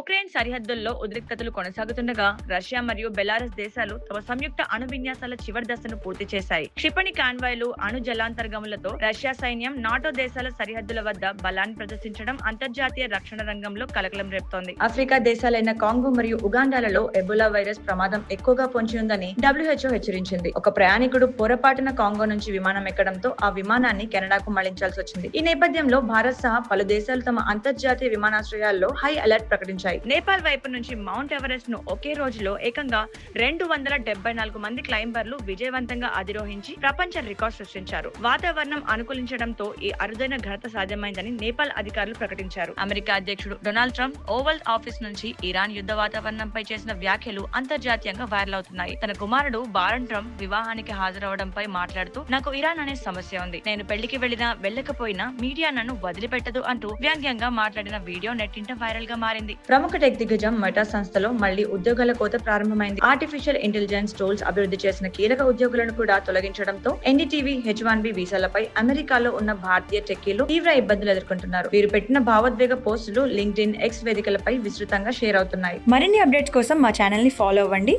Ukraine సరిహద్దుల్లో ఉద్రిక్తతలు కొనసాగుతుండగా Russia మరియు బెలారస్ దేశాలు తమ సంయుక్త అణు విన్యాసాల చివరి దశను పూర్తి చేశాయి. క్షిపణి కాన్వాయ్లు, అణు జలాంతర్గములతో రష్యా సైన్యం నాటో దేశాల సరిహద్దుల వద్ద బలాన్ని ప్రదర్శించడం అంతర్జాతీయ రక్షణ రంగంలో కలకలం రేపుతోంది. ఆఫ్రికా దేశాలైన కాంగో మరియు ఉగాండాలలో ఎబోలా వైరస్ ప్రమాదం ఎక్కువగా పొంచి ఉందని WHO హెచ్చరించింది. ఒక ప్రయాణికుడు పొరపాటున కాంగో నుంచి విమానం ఎక్కడంతో ఆ విమానాన్ని కెనడాకు మళ్లించాల్సి వచ్చింది. ఈ నేపథ్యంలో భారత్ సహా పలు దేశాలు తమ అంతర్జాతీయ విమానాశ్రయాల్లో హై అలర్ట్ ప్రకటించాయి. నేపాల్ వైపు నుంచి మౌంట్ ఎవరెస్ట్ ను ఒకే రోజులో ఏకంగా 274 మంది క్లైంబర్లు విజయవంతంగా అధిరోహించి ప్రపంచ రికార్డు సృష్టించారు. వాతావరణం అనుకూలించడంతో ఈ అరుదైన ఘనత సాధ్యమైందని నేపాల్ అధికారులు ప్రకటించారు. అమెరికా అధ్యక్షుడు డొనాల్డ్ ట్రంప్ ఓవల్ ఆఫీస్ నుంచి ఇరాన్ యుద్ధ వాతావరణంపై చేసిన వ్యాఖ్యలు అంతర్జాతీయంగా వైరల్ అవుతున్నాయి. తన కుమారుడు బారన్ ట్రంప్ వివాహానికి హాజరవడంపై మాట్లాడుతూ, నాకు ఇరాన్ అనే సమస్య ఉంది. నేను పెళ్లికి వెళ్ళినా వెళ్ళకపోయినా మీడియా నన్ను వదిలిపెట్టదు అంటూ వ్యంగ్యంగా మాట్లాడిన వీడియో నెట్టింట వైరల్ గా మారింది. ప్రముఖ టెక్ దిగ్గజం మెటా సంస్థలో మళ్లీ ఉద్యోగాల కోత ప్రారంభమైంది. ఆర్టిఫిషియల్ ఇంటెలిజెన్స్ టూల్స్ అభివృద్ధి చేసిన కీలక ఉద్యోగులను కూడా తొలగించడంతో NDTV H1B వీసాలపై అమెరికాలో ఉన్న భారతీయ టెక్కీలు తీవ్ర ఇబ్బందులు ఎదుర్కొంటున్నారు. వీరు పెట్టిన భావోద్వేగ పోస్టులు LinkedIn, X వేదికలపై విస్తృతంగా షేర్ అవుతున్నాయి. మరిన్ని అప్డేట్స్ కోసం మా ఛానల్ ని ఫాలో అవ్వండి.